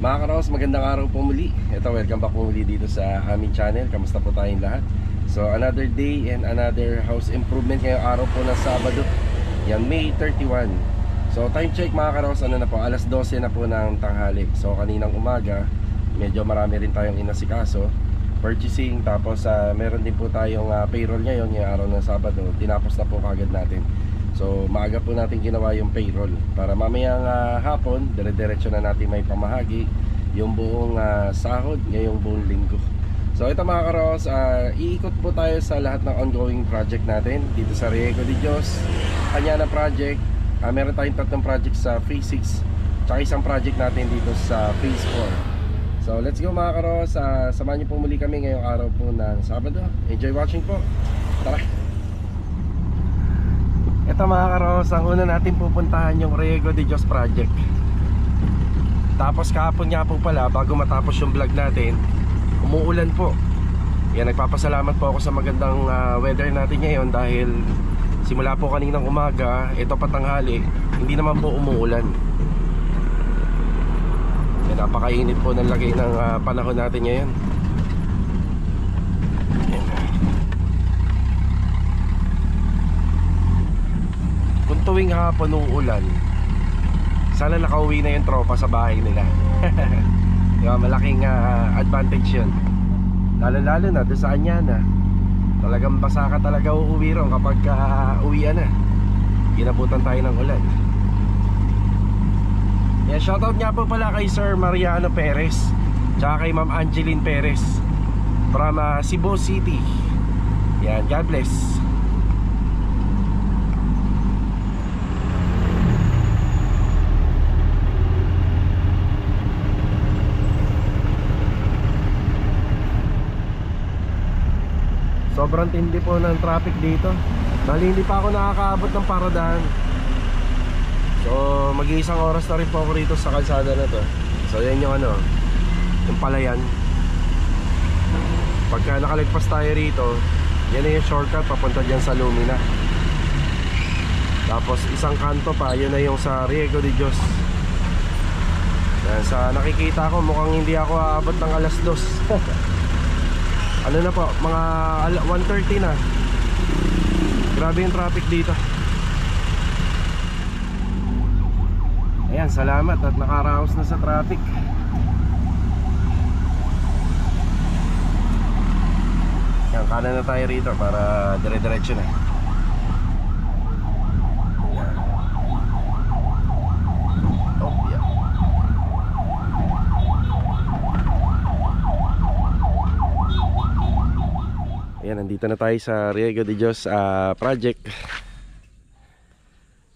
Mga karos, magandang araw po muli. Ito, welcome back po muli dito sa aming channel. Kamusta po tayong lahat? So, another day and another house improvement ngayong araw po ng Sabado. Yan, May 31. So, time check mga karos, ano na po, alas 12 na po ng tanghali. So, kaninang umaga, medyo marami rin tayong inasikaso, purchasing. Tapos, meron din po tayong payroll ngayon, ngayong araw ng Sabado. Tinapos na po kagad natin. So maaga po natin ginawa yung payroll para mamayang hapon dire-diretso na natin may pamahagi yung buong sahod ngayong buong linggo. So ito mga karos, iikot po tayo sa lahat ng ongoing project natin dito sa Riego de Dios kanya na project. Meron tayong tatlong project sa phase 6 tsaka isang project natin dito sa phase 4. So let's go mga karos, samahan niyo po muli kami ngayong araw po ng Sabado. Enjoy watching po, tara. Ito mga karos, ang una natin pupuntahan yung Riego de Dios project. Tapos kahapon nga po pala, bago matapos yung vlog natin, umuulan po. Yan, nagpapasalamat po ako sa magandang weather natin ngayon. Dahil simula po kaninang umaga, ito patanghali, hindi naman po umuulan. Yan, napakainit po ng lagay ng panahon natin ngayon. Kung tuwing hapon ng ulan, sana nakauwi na yung tropa sa bahay nila. Diba, malaking advantage yun. Lalo na doon sa Anyana, talagang basa ka talaga uuwi ron kapag uwian na, ginabutan tayo ng ulan. Yeah, shoutout nga po pala kay Sir Mariano Perez tsaka kay Ma'am Angeline Perez from Cebu City. Yan, God bless. Sobrang tindi po ng traffic dito. Dahil hindi pa ako nakakaabot ng paradahan. So mag-iisang oras na rin po ako rito sa kalsada na to. So yan yung yung palayan. Pagka nakalagpas tayo rito, yan na yung shortcut papunta dyan sa Lumina. Tapos isang kanto pa, yun na yung sa Riego de Dios. Yan, sa nakikita ko mukhang hindi ako aabot ng alas 2. Ano na po, mga 1:30 na. Grabe yung traffic dito. Ayan, salamat at nakaraos na sa traffic. Yan, kanan na tayo rito para dire-diretso na. Ayan, nandito na tayo sa Riego de Dios project.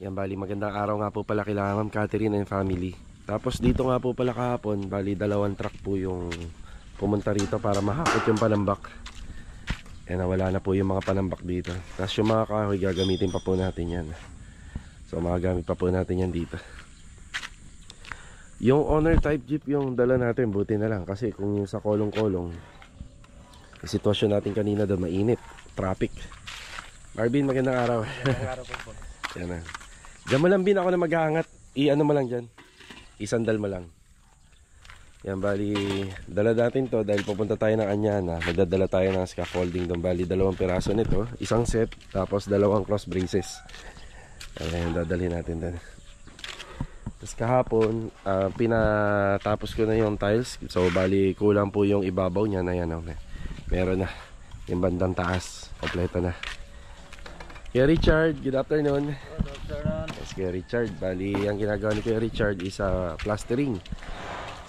Yan, bali magandang araw nga po pala kila Ma'am Catherine and family. Tapos dito nga po pala kahapon, bali 2 truck po yung pumunta rito para mahakot yung panambak. Ayan, wala na po yung mga panambak dito. Tapos yung mga kahoy gagamitin pa po natin yan. So magagamit pa po natin yan dito. Yung owner type jeep yung dala natin, buti na lang. Kasi kung yung sa kolong-kolong, yung sitwasyon natin kanina doon, mainit, traffic. Marvin, magandang araw. Magandang araw po. Yan na. Diyan mo lang bin ako na mag-aangat. I-ano mo lang dyan, isandal mo lang. Yan, bali dala natin to dahil pupunta tayo ng Anyana. Magdadala tayo ng scaffolding doon. Bali 2 piraso nito, isang set, tapos 2 cross braces. Ayan, dadalhin natin doon. Tapos kahapon pinatapos ko na yung tiles. So bali kulang po yung ibabaw niya na yan. Meron na yung bandang taas, kompleto na. Kuya Richard, good afternoon. Good afternoon. Yes, Kuya Richard, bali ang ginagawa ni Kuya Richard is plastering.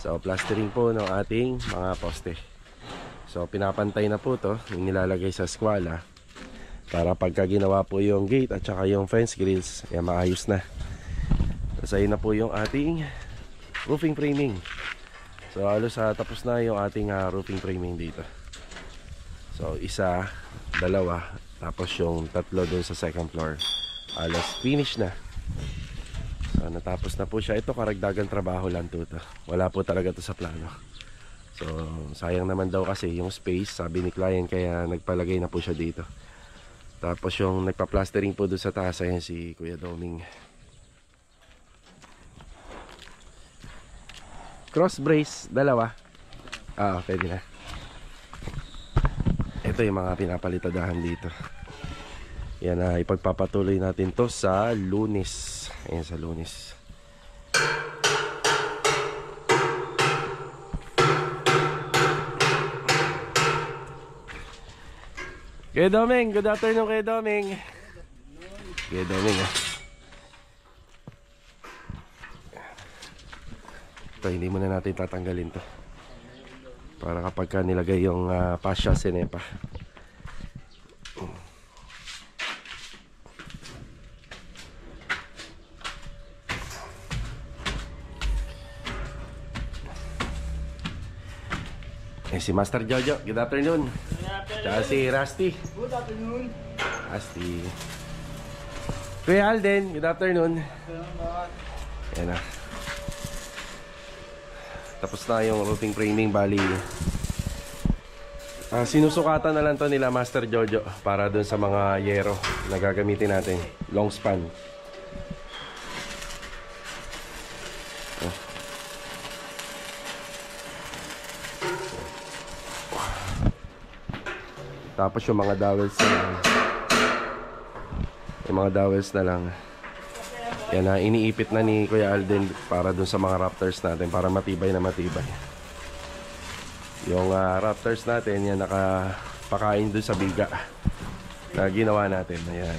So plastering po ng ating mga poste. So pinapantay na po to, yung nilalagay sa skwala, para pagka ginawa po yung gate at saka yung fence grills, yan, maayos na. Tapos ayun na po yung ating roofing framing. So halos tapos na yung ating roofing framing dito. So 1, 2, tapos yung 3 dun sa second floor. Alas finish na. So natapos na po siya. Ito karagdagang trabaho lang to. Wala po talaga to sa plano. So sayang naman daw kasi yung space, sabi ni client, kaya nagpalagay na po siya dito. Tapos yung nagpa-plastering po doon sa taas, ayan si Kuya Doming. Cross brace, dalawa. Pwede na. Ito yung mga pinapalitadahan dito. Yan na, ipagpapatuloy natin to sa Lunes. Ayan, sa Lunes. Kuya Doming, good afternoon Kuya Doming. Kuya Doming Ito, hindi muna natin tatanggalin to. Para kapag ka nilagay yung fascia Cenepa. Si Master Jojo, good afternoon. Tsaka si Rusty. Good afternoon. Rusty. Kuya Alden, good afternoon. Ayan na. Tapos na yung roofing framing, bali. Sinusukatan na lang to nila Master Jojo para dun sa mga yero na gagamitin natin. Long span. Tapos yung mga dowels na lang. Yung mga dowels na lang. Yan na, iniipit na ni Kuya Alden para dun sa mga Raptors natin. Para matibay na matibay. Yung Raptors natin, yan nakapakain dun sa biga na ginawa natin. Ayan.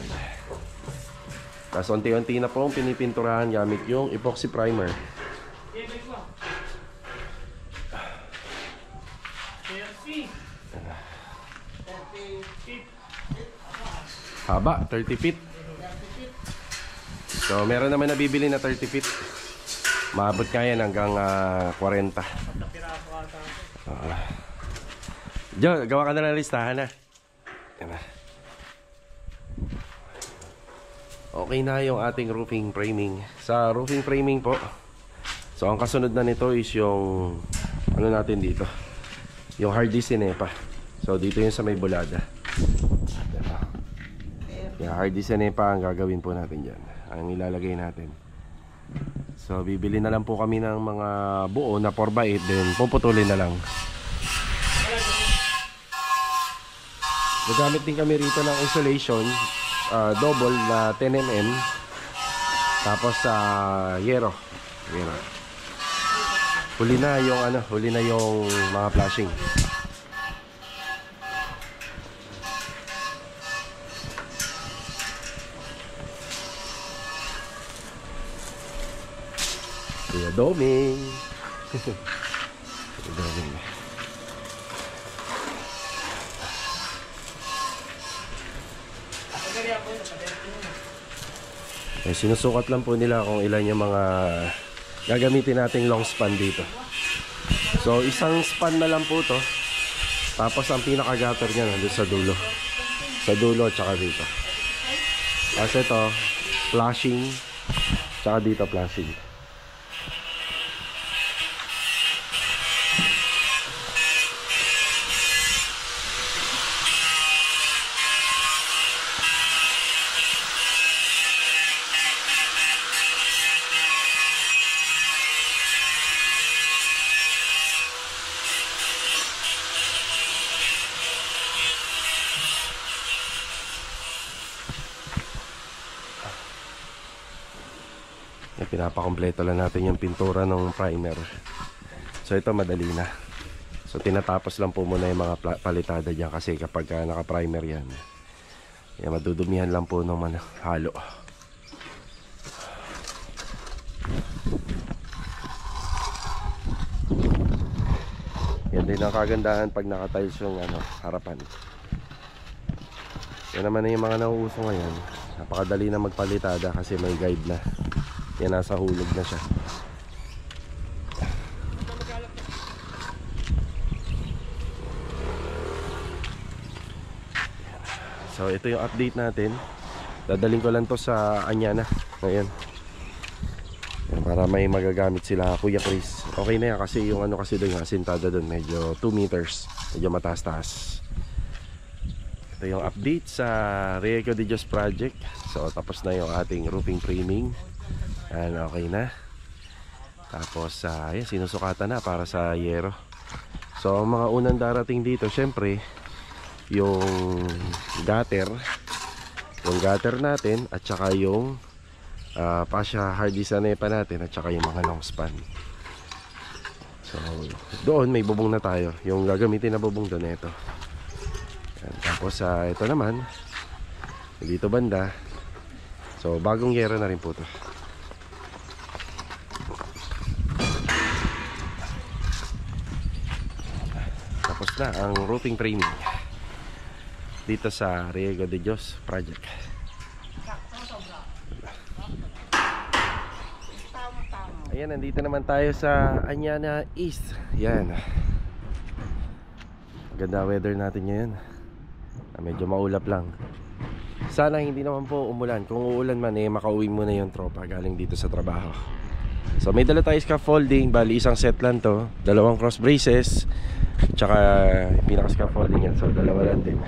Tapos unti-unti na pong pinipinturahan gamit yung epoxy primer. Haba, 30 feet. So, meron naman nabibili na 30 feet. Maabot kaya yan hanggang 40. Jo, gawa ka na ng listahan na. Yan na. Okay na yung ating roofing framing. Sa roofing framing po, so ang kasunod na nito is yung ano natin dito, yung Hardy Cenepa. So, dito yung sa may bulada. Yeah, Hardy Cenepa ang gagawin po natin dyan. Ang ilalagay natin. So bibili na lang po kami ng mga buo na 4x8. Then puputulin na lang. Gagamit din kami rito ng insulation, double na 10mm. Tapos yero. Huli na yung mga flashing. Kuya Doming. Kuya Doming. Sinusukat lang po nila kung ilan yung mga gagamitin nating long span dito. So isang span na lang po to. Tapos ang pinaka-gutter niya nandun sa dulo. Sa dulo at saka dito. Kasi ito flashing, tsaka dito flashing. Pinapakompleto lang natin yung pintura ng primer. So ito madali na. So tinatapos lang po muna yung mga palitada dyan. Kasi kapag naka-primer yan, madudumihan lang po ng halo. Yan din ang kagandahan pag naka-tiles yung harapan. Yan naman na yung mga nauuso ngayon. Napakadali na magpalitada kasi may guide na. Yan, nasa hulog na siya. So ito yung update natin. Dadaling ko lang to sa Anyana ngayon. Para may magagamit sila Kuya Chris. Okay na yan kasi yung kasi doon, asintada doon, medyo 2 meters. Medyo mataas-taas. Ito yung update sa Riego de Dios project. So tapos na yung ating roofing framing. And okay na. Tapos ayan, sinusukatan na para sa yero. So ang mga unang darating dito, syempre yung gutter natin, at saka yung fascia hardy sanepa natin, at saka yung mga long span. So doon may bubong na tayo. Yung gagamitin na bubong doon, ito. Yan. Tapos ito naman dito banda, so bagong yero na rin po to. Tapos na ang roofing framing dito sa Riego de Dios project. Ayan, nandito naman tayo sa Añana East. Yan, ganda weather natin ngayon. Medyo maulap lang. Sana hindi naman po umulan. Kung uulan man, makauwi muna yung tropa galing dito sa trabaho. So may dala tayo scaffolding. Bali isang set lang to, 2 cross braces, tsaka pinaka scaffolding yan. So dalawa lang din.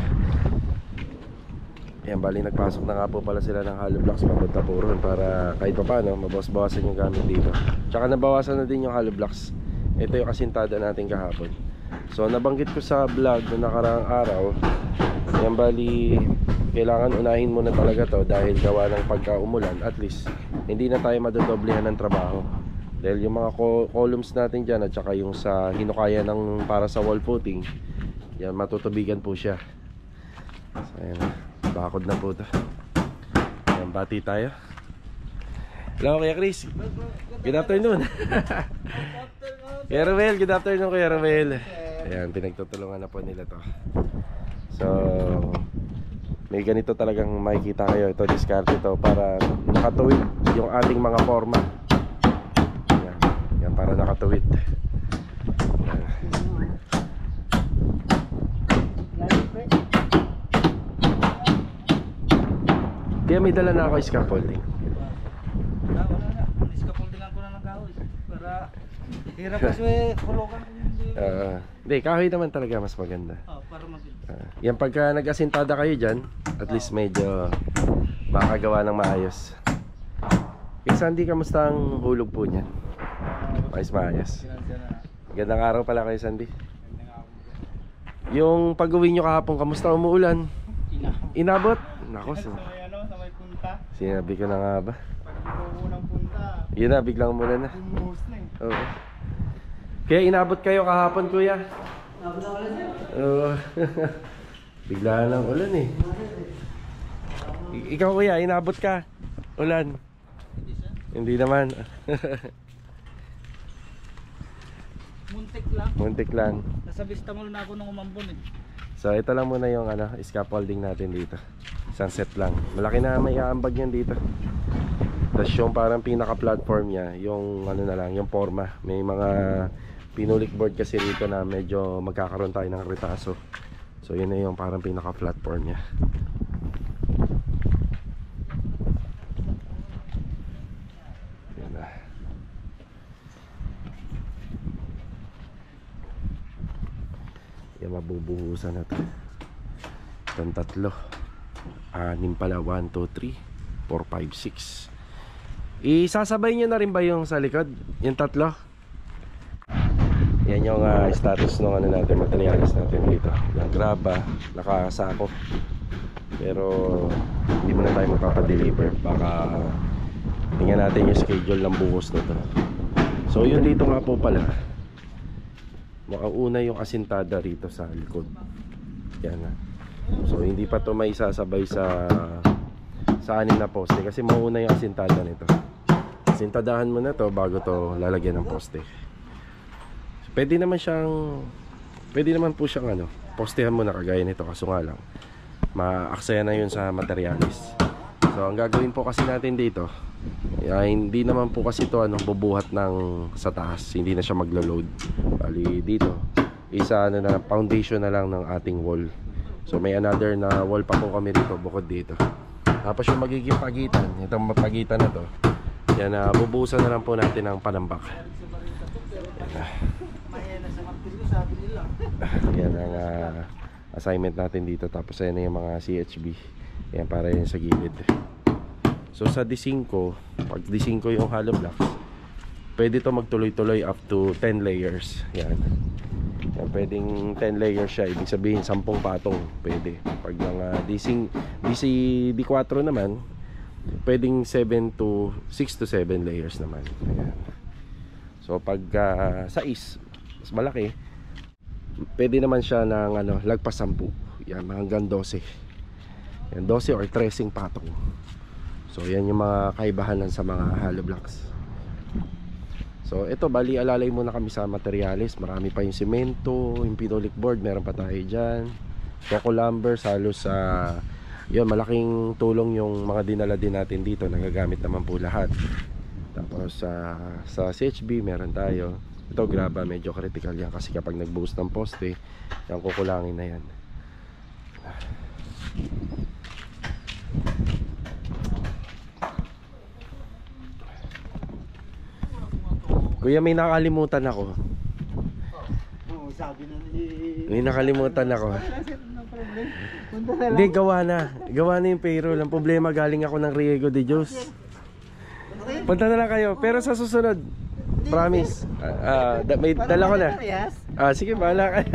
Yan, bali nagpasok na nga po pala sila ng hollow blocks papunta po ron, para kahit pa paano mabawas-bawasan yung gamit dito. Tsaka nabawasan na din yung hollow blocks. Ito yung kasintada natin kahapon. So nabanggit ko sa vlog na nakaraang araw, yan, bali kailangan unahin muna talaga to dahil gawa ng pagka-umulan, at least hindi na tayo madodoblehan ng trabaho. Dahil yung mga columns natin dyan, at saka yung sa hinukaya ng para sa wall footing, yan, matutubigan po siya. So ayan, bakod na po to. Ayan, bati tayo. Hello Kuya Chris. Good afternoon. Kuya Romel, good afternoon Kuya Romel. Ayan, pinagtutulungan na po nila to. So may ganito talagang makikita kayo. Ito, diskarte to para nakatuwid yung ating mga forma. Yan, yan para nakatuwid. Yan. Kaya may dala na ako scaffolding. Wala na. Scaffoldingan ko na ng kahoy para hirap kasi hulugan ko hindi. Hindi, kahoy naman talaga mas maganda. Para mabilis. Yan, pagka nag-asintada kayo dyan, at least medyo makagawa ng maayos. Kaya Sandy, kamusta ang hulog po niyan? Maayos. Gandang araw pala kayo Sandy. Yung pag-uwi nyo kahapon, kamusta, umuulan? Inabot? Nako, Sa may punta. sinabi ko na nga ba? Pag unang punta, Yun na, biglang umulan na. bumuhos na eh. Oo. Kaya inabot kayo kahapon, kuya? Oo. Bigla lang ulan eh. Ikaw kuya, inabot ka? Ulan? Hindi naman. Muntik lang. Muntik lang. Nasa Vistamol na ako nung umambon eh. So ito lang muna yung scaffolding natin dito. Sunset lang. Malaki na may aambag yan dito. Tapos yung parang pinaka platform niya, yung na lang, yung forma. May mga pinulik board kasi rito na medyo magkakaroon tayo ng retaso. So yun na yung parang pinaka platform niya. Yan na. Yan, mabubuhusan na to. Itong tatlo, 6 pala, 1, 2, 3, 4, 5, 6. Isasabay nyo na rin ba yung sa likod? Yung tatlo? Yan yung status ng natin, materials natin dito. Yung graba, nakasako. Pero hindi mo na tayo magpapadeliver. Baka tingnan natin yung schedule ng buhos na to. So yun dito nga po pala, makauna yung asintada rito sa likod. Yan na. So hindi pa to may sasabay sa 6 na poste, kasi mauna yung asintada nito. Asintadahan mo na to bago to lalagyan ng poste. So, pwede naman po siyang postehan mo na kagaya nito, kaso nga lang maaksaya na yun sa materialis. So ang gagawin po kasi natin dito, hindi naman po kasi ito bubuhat ng sa taas, hindi na siya maglo-load. Bali dito isa na foundation na lang ng ating wall. So may another na wall pa po kami dito bukod dito. Tapos yung magiging pagitan, itong pagitan na to, yan, bubuhusan na lang po natin ng panambak. Yan ang assignment natin dito. Tapos ayan na yung mga CHB. Yan, para yan sa gilid. So sa D5, pag D5 yung hollow blocks, pwede to magtuloy-tuloy up to 10 layers. Yan. Yan, pwedeng 10 layers siya, ibig sabihin 10 patong pwede. Pag mga DC-D4 naman, pwedeng 6 to 7 layers naman. Ayan. So pag size mas malaki, pwede naman siya ng lagpas 10. Yan, hanggang 12. Yan, 12 or 13 patong. So yan yung mga kaibahan sa mga hollow blocks. So ito, bali alalay muna kami sa materials. Marami pa yung semento, yung pinolik board, meron pa tayo dyan. Coco lumber, halos yun, malaking tulong yung mga dinala din natin dito. Nagagamit naman po lahat. Tapos sa CHB meron tayo. Ito graba, medyo critical yan kasi kapag nag-boost ng poste, yan kukulangin na yan. Kuya, may nakalimutan ako. Oo, sabi na May nakalimutan ako. Hindi, gawa na. Gawa na yung payroll. Ang problema, galing ako ng Riego de Dios. Punta na lang kayo. Pero sa susunod, promise. May dala ko na. Sige, bahala ka.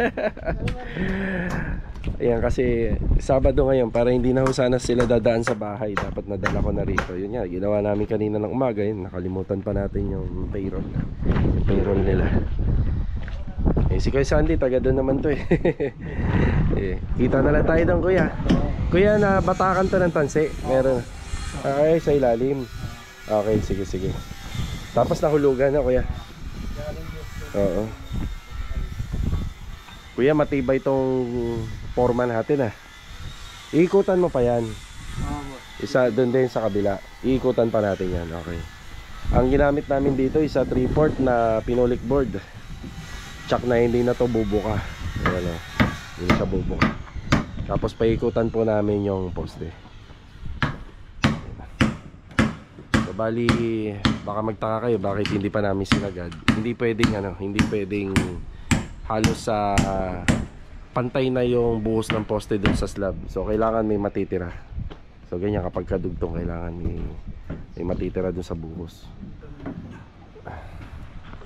Ayan, kasi Sabado ngayon, para hindi na sana sila dadaan sa bahay, dapat nadala ko na rito. Yun nga, ginawa namin kanina ng umaga. Yun, nakalimutan pa natin yung payroll. Yung payroll nila. Si Kuya Sandy, taga doon naman to kita na lang tayo doon, Kuya. Kuya, na batakan to ng tansi. Meron. Okay, sa ilalim. Okay, sige. Tapos nahulugan na, Kuya. Oo. Kuya, matibay tong forma natin Iikutan mo pa yan. Isa doon din sa kabila. Iikutan pa natin yan. Okay. Ang ginamit namin dito isa 3/4 na pinolik board. Tsak na hindi na to bubuka. Ayan hindi siya bubuka. Tapos paikutan po namin yung poste. So bali, baka magtaka kayo bakit hindi pa namin sinagad. Hindi pwedeng halos sa pantay na yung buhos ng poste dun sa slab. So kailangan may matitira. So ganyan, kapag kadugtong kailangan may matitira dun sa buhos.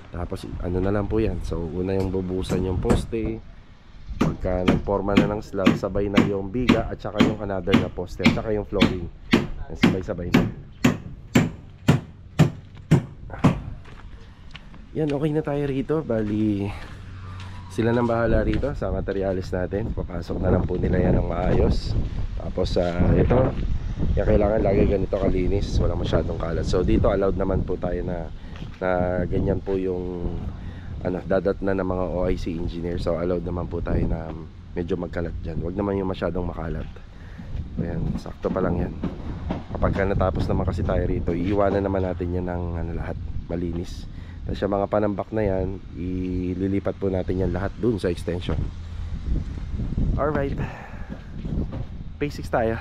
Tapos na lang po yan. So una yung bubuhusan yung poste. Pagka nagforma na ng slab, sabay na yung biga at saka yung another na poste at saka yung flooring. Sabay-sabay na. Yan, okay na tayo rito. Bali, sila nang bahala rito sa materialis natin. Papasok na lang po nila yan ng maayos. Tapos ito, yung kailangan lagi ganito kalinis, wala masyadong kalat. So dito allowed naman po tayo na ganyan po yung dadat na ng mga OIC engineer. So allowed naman po tayo na medyo magkalat dyan. Huwag naman yung masyadong makalat. Ayan, sakto pa lang yan. Kapag natapos naman kasi tayo rito, iiwanan naman natin yan ng lahat malinis. Tapos yung mga panambak na yan, ililipat po natin yan lahat dun sa extension. Alright, Phase 6 tayo.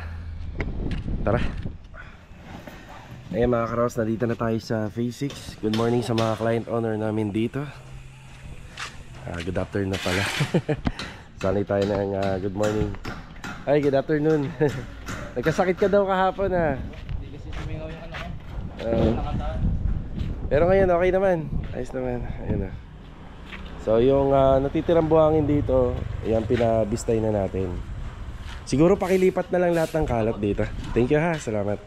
Tara. Ayan mga karos, nandito na tayo sa Phase 6. Good morning sa mga client owner namin dito. Good afternoon na pala. Sanay tayo ng good morning. Ay, good afternoon. Nagkasakit ka daw kahapon Hindi kasi sumingaw yung ko. Pero ngayon okay naman. Ayos naman. Ayun na. So yung natitirang buhangin dito, ayan, pinabistay na natin. Siguro pakilipat na lang lahat ng kalat dito. Thank you salamat.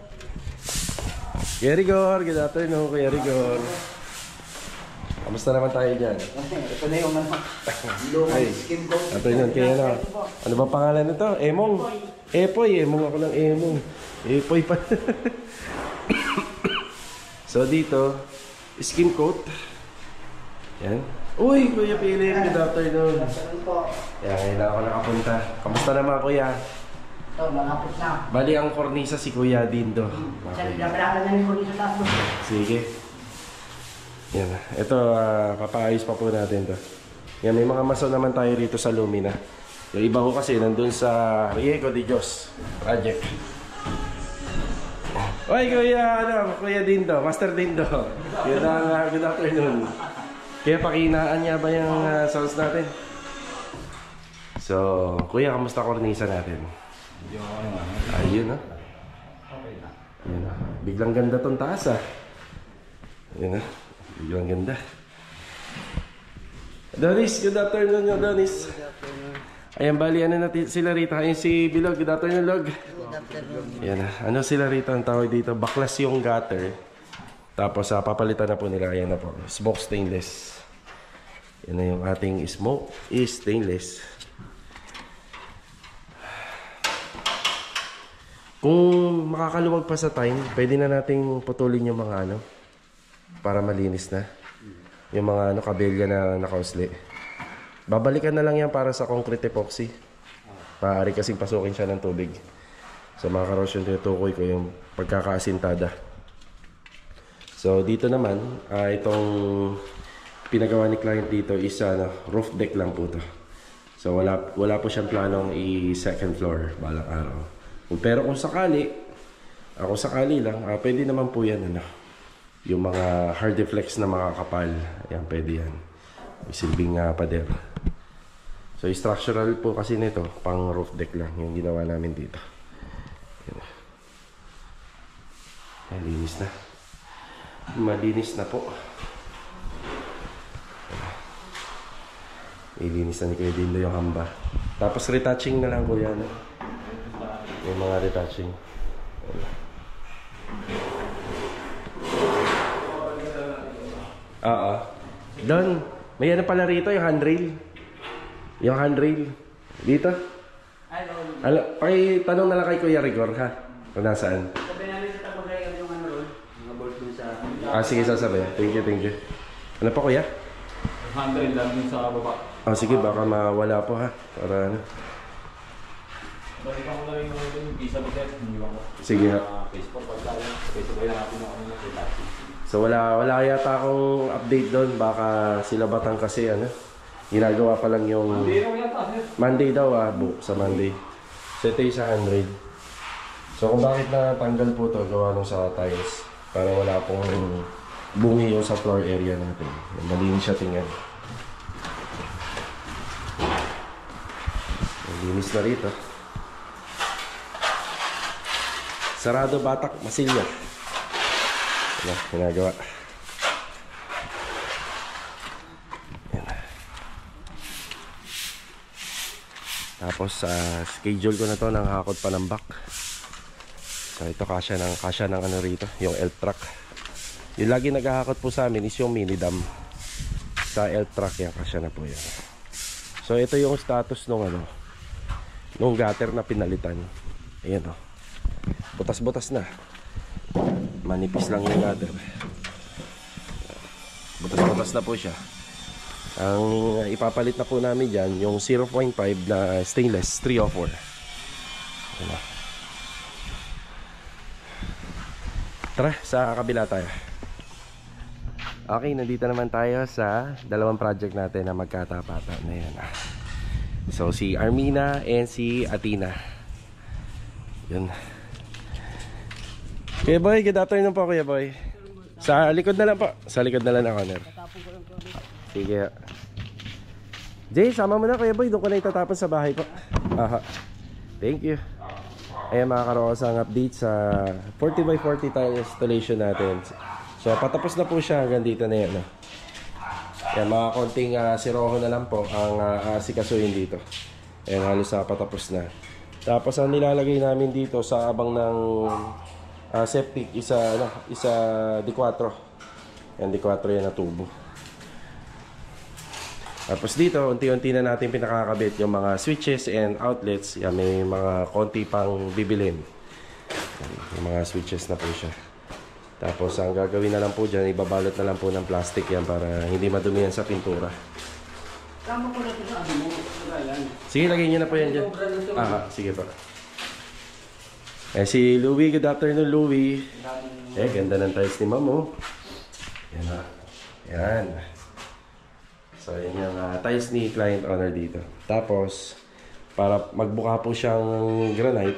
Kuya Rigor, good afternoon Kuya Rigor. Kamusta naman tayo dyan? Ito na yung Ay, afternoon kaya ano ba pangalan nito? Emong? Emong ako ng Emong. Epoy pa. So dito, skim coat. Yan. Uy, Kuya Philip, good afternoon. Yan, ngayon ako nakapunta. Kamusta naman, Kuya? Ito, malapit na. Bali ang kornisa si Kuya Dindo. Sabi na pala na yung kulit sa taas mo. Sige. Yan. Ito, papaayos pa po natin to. Yan, may mga maso naman tayo rito sa Lumina. Yung iba ko kasi nandun sa Riego de Dios project. Oy, Kuya Dindo, Master Dindo. Good afternoon. Kaya pakinaan niya ba yung sounds natin? So, Kuya, kamusta kornisa natin? Ayun na. Ayun na. Biglang ganda tong taas Ayun na. Medyo ang ganda. Adonis, good afternoon, Adonis. Ayan, bali, ano natin sila rito? Ayan si Bilog, good afternoon, Log. Good afternoon. Ayan, ano sila rito ang tawag dito? Baklas yung gutter. Tapos papalitan na po nila. Ayan na po, smoke stainless. Yan na yung ating smoke is stainless. Kung makakaluwag pa sa time, pwede na nating putulin yung mga ano para malinis na. Yung mga ano, kabelya na nakausli. Babalikan na lang yan para sa concrete epoxy. Maaari kasing pasukin siya ng tubig. So mga karos yung tinutukoy ko yung pagkakaasintada. So dito naman, itong pinagawa ni client dito is roof deck lang po to. So wala po siyang planong i-second floor balang araw. Pero kung sakali lang, pwede naman po yan yung mga hard deflex na mga kapal. Ayan, pwede yan. May silbing pader. So structural po kasi nito, pang roof deck lang yung ginawa namin dito. Ayan, linis na. Malinis na po. Ilinis na ni Kuya Dindo yung hamba. Tapos retouching na lang ko yan. Yung mga retouching. Doon, may ano pala rito, yung handrail. Yung handrail. Dito. Pakitanong na lang kay Kuya Rigor, ha? Kung nasaan. Sabi namin sa tapagay yung ano ron, mga bolt dun sa... Sige, sasabi. Thank you. Ano pa, Kuya? Handrail lang yun sa baba. Sige, baka mawala po, ha? Para ano. Balikan ko lang yung visa mo sir. Iniwan ko. Sige, ha? Facebook pagkala. Sabay natin ako ng relaxing. So wala yata akong update doon. Baka sila batang kasi ginagawa pa lang yung Hindi raw yata sir. Monday daw sa Monday. So ito yung sa handrail. So kung bakit natanggal po to, gawa nung sa tiles. Para wala pong bungi yung sa floor area natin. Malinis siya tingnan. Malinis na rito. Sarado, batak, masilya. Ginagawa. Yan. Tapos schedule ko na to ng hakot pa ng back. So ito kasya ng ano rito, yung elf truck. Yung lagi naghahakot po sa amin is yung mini dam. Sa elf truck yan, kasya na po yan. So ito yung status nung gutter na pinalitan. Ayan o. Butas-butas na. Manipis lang yung gutter. Butas-butas na po siya. Ang ipapalit na po namin dyan, yung 0.5 na stainless 304. Ano? Tara, sa kabila tayo. Okay, nandito naman tayo sa dalawang project natin na magkatapatan na yan. So, si Armina and si Athena. Yun. Kuya Boy, good afternoon po, Kuya Boy. Sa likod na lang po. Sa likod na lang na corner. Sige. Jay, sama mo na, Kuya Boy. Doon ko na itatapon sa bahay po. Aha. Thank you. Ayan mga karoos, ang update sa 40x40 tile installation natin. So patapos na po siya hanggang dito na yan. Ayan, mga konting siroho na lang po ang asikasuhin dito. Ayan, halos patapos na. Tapos ang nilalagay namin dito sa abang ng septic, isa D4. Ayan, D4 yan na tubo. Tapos dito, unti-unti na natin pinakakabit yung mga switches and outlets. Yan, may mga konti pang bibilin. Yung mga switches na po siya. Tapos ang gagawin na lang po dyan, ibabalot na lang po ng plastic yan para hindi madumi yan sa pintura. Tama ko na ito sa mo. Sige, lagay nyo na po yan dyan. Sige pa. Si Louie, good afternoon Louie. Ganda ng tiles ni Ma'am, oh. Yan na. Yan. So, yan yung tiles ni client owner dito. Tapos, para magbuka po siyang granite.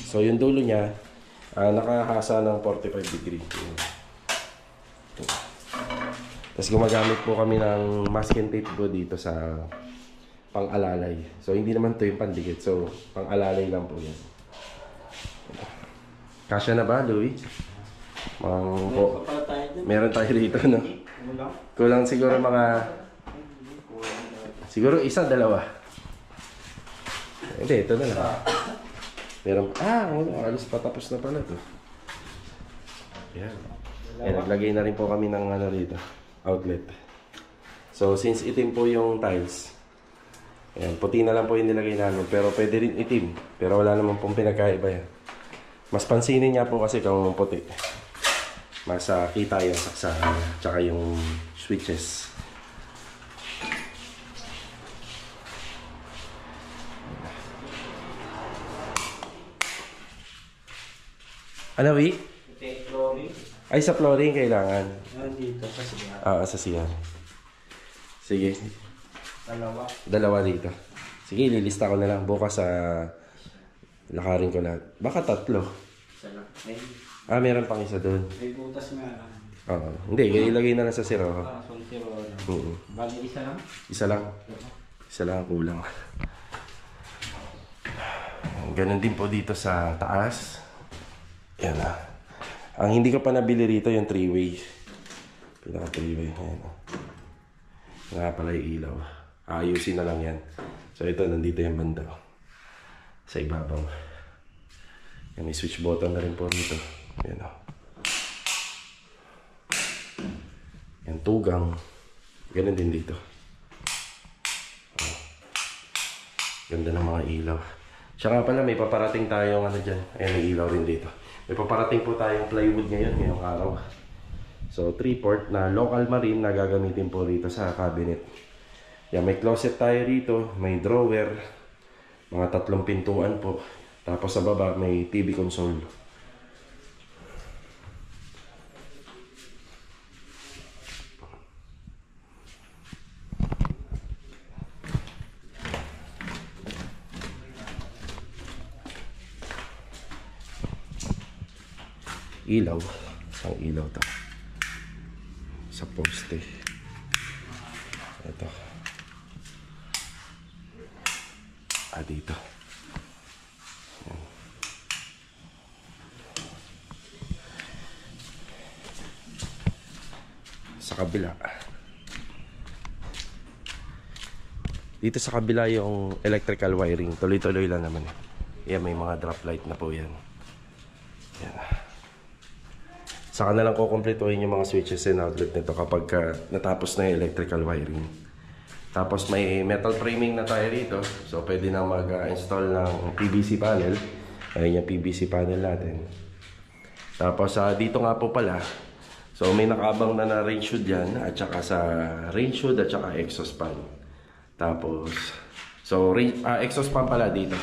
So, yung dulo niya, nakahasa ng 45 degree. Tapos, gumagamit po kami ng masking tape po dito sa pang-alalay. So, hindi naman to yung pandikit. So, pang-alalay lang po yan. Kasya na ba, Louie? Meron tayo dito, no? Kulang siguro mga... Siguro isa, dalawa. Hindi, ito na lang. Meron... alos patapos na pala to. Yan. Naglagay na rin po kami ng ano rito, outlet. So, since itim po yung tiles, ayan, puti na lang po yung nilagay namin. Pero pwede rin itim. Pero wala naman pong pinagkaiba yan. Mas pansinin niya po kasi kung puti. Mas kita yung saksahan niya. Tsaka yung switches. Ano, Wi? Ay, sa flooring kailangan. Dito sa siya. Sa CR. Sige. Dalawa. Dito. Sige, ililista ko na lang. Bukas lakarin ko lahat. Baka 3. Isa lang. Meron pang isa doon. May butas nga lang. Oo. Hindi, ilagay na lang sa zero. Soltero lang. Oo. Bali isa lang? Isa lang. Isa lang ang kulang. Ganon din po dito sa taas. Yan na. Ang hindi ko pa nabili rito yung 3-way. Pinaka 3-way. Ayan. Nga pala yung ilaw. Ayusin na lang yan. So ito, nandito yung banda. Sa ibabaw. Yan, may switch button na rin po rito. Yan o. Yan, tugang. Ganun din dito. Ganda ng mga ilaw. Siya nga pala, may paparating tayong ano dyan. Ayan, may ilaw rin dito. May paparating po tayong plywood ngayon, ngayong araw. So, 3-port na local marine na gagamitin po rito sa cabinet. Yan, may closet tayo rito, may drawer, mga 3 pintuan po. Tapos sa baba, may TV console. Ilaw. Isang ilaw to. Sa poste. Ito. Dito. Yan. Sa kabila. Dito sa kabila yung electrical wiring. Tuloy-tuloy lang naman. Yan, may mga drop light na po yan. Yan. Saka na lang kukumpletuhin yung mga switches and outlet nito kapag natapos na yung electrical wiring. Tapos may metal framing na tayo rito. So pwede na mag-install ng PVC panel. Ayun yung PVC panel natin. Tapos dito nga po pala. So may nakabang na range hood yan. At saka sa range hood at saka exhaust fan. Tapos, so exhaust fan pala dito.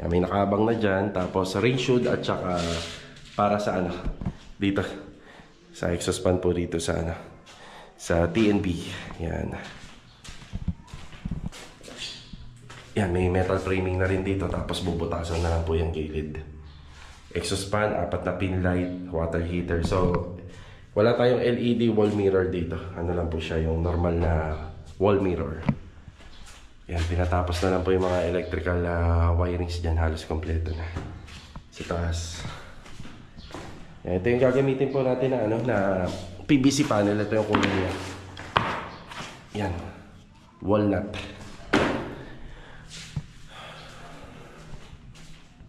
Yan, may nakabang na dyan. Tapos range hood at saka para sa ano. Dito. Sa exhaust fan po dito sa ano. Sa TNB. Yan. Yan, may metal framing na rin dito. Tapos bubutasan na lang po yung gilid. Exhaust fan, 4 na pin light, water heater. So, wala tayong LED wall mirror dito. Ano lang po siya, yung normal na wall mirror. Yan, pinatapos na lang po yung mga electrical wirings dyan. Halos kompleto na. Sa taas. Yan, ito yung gagamitin po natin na, na PVC panel. Ito yung kulay niya. Yan. Walnut.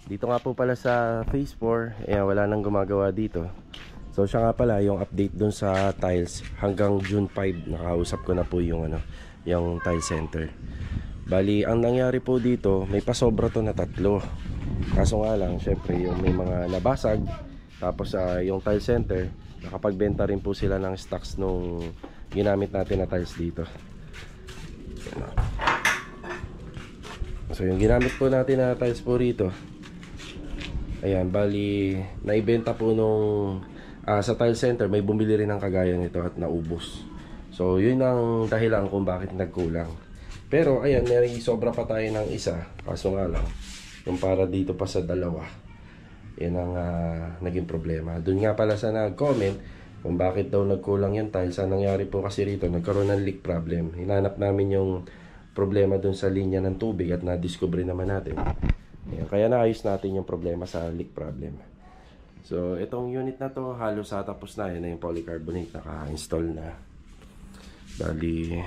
Dito nga po pala sa phase 4, wala nang gumagawa dito. So siya nga pala yung update dun sa tiles hanggang June 5 nakausap ko na po yung yung tile center. Bali ang nangyari po dito, may pasobra to na 3. Kaso nga lang, syempre yung may mga nabasag. Tapos yung tile center, nakapagbenta rin po sila ng stocks nung ginamit natin na tiles dito. So yung ginamit po natin na tiles po rito, ayan, bali naibenta po nung sa tile center, may bumili rin ng kagaya nito at naubos. So yun ang dahilan kung bakit nagkulang. Pero ayan, may sobra pa tayo ng isa. Kaso nga lang, yung para dito pa sa 2, yan ang naging problema. Doon nga pala sa nag-comment kung bakit daw nagkulang yung tiles. Ang nangyari po kasi rito, nagkaroon ng leak problem. Hinanap namin yung problema doon sa linya ng tubig at na-discover naman natin. Ayan, kaya naayos natin yung problema sa leak problem. So itong unit na to halos tapos na. Yan na yung polycarbonate, naka-install na. Bali,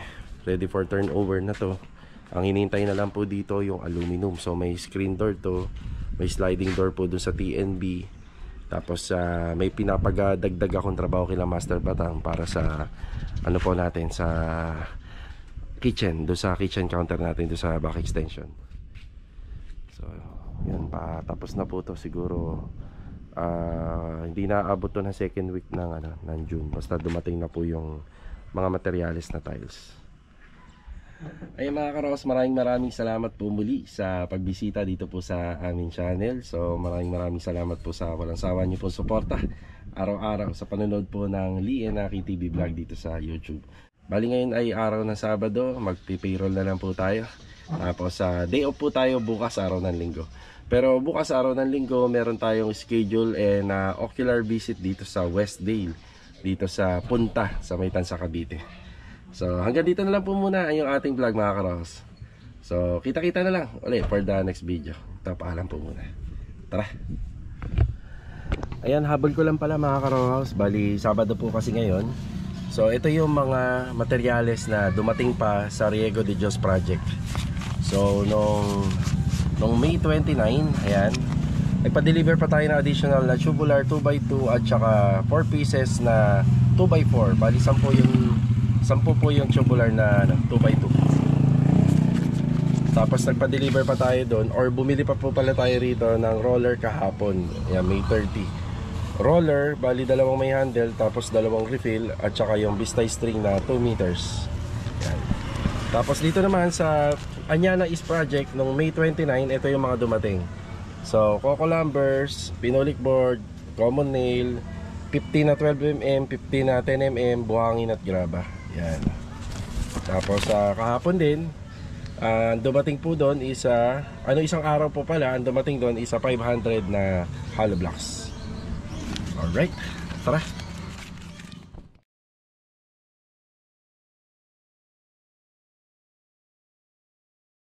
ready for turnover na to. Ang hinihintay na lang po dito yung aluminum. So may screen door to, may sliding door po dun sa TNB. Tapos may pinapagadagdag akong trabaho kila Master Batang para sa ano po natin sa kitchen, doon sa kitchen counter natin doon sa back extension. So yun pa, tapos na po to siguro. Hindi na aabot to ng second week ng June. Basta dumating na po yung mga materyales na tiles. Ay mga karos, maraming salamat po muli sa pagbisita dito po sa aming channel. So maraming salamat po sa walang sawa niyo po suporta araw-araw sa panonood po ng Lee and Aki TV vlog dito sa YouTube. Bali ngayon ay araw ng Sabado, magpi-payroll na lang po tayo. Tapos day off po tayo bukas, araw ng Linggo. Pero bukas araw ng Linggo meron tayong schedule and ocular visit dito sa Westdale, dito sa Punta sa May Tansa, Cavite. So hanggang dito na lang po muna yung ating vlog mga karos. So kita-kita na lang ulit for the next video. Ito, paalam po muna. Tara. Ayan, habol ko lang pala mga karos. Bali Sabado po kasi ngayon. So ito yung mga materyales na dumating pa sa Riego de Dios project. So nung May 29, ayan, nagpa-deliver pa tayo ng additional na tubular 2x2 at saka 4 pieces na 2x4. Bali 10 po yung tubular na 2x2. Tapos nagpa-deliver pa tayo doon, or bumili pa po pala tayo rito ng roller kahapon. Ayan, May 30. Roller, bali dalawang may handle, tapos dalawang refill, at saka yung Bistay string na 2 meters. Ayan. Tapos dito naman sa Anyana East Project, nung May 29, ito yung mga dumating. So, Coco Lumbers, Pinolik board, common nail, 15 na 12mm, 15 na 10mm, buhangin at graba. Yan. Tapos kahapon din, dumating po doon isang araw po pala, ang dumating doon 500 na hollow blocks. Alright, tara.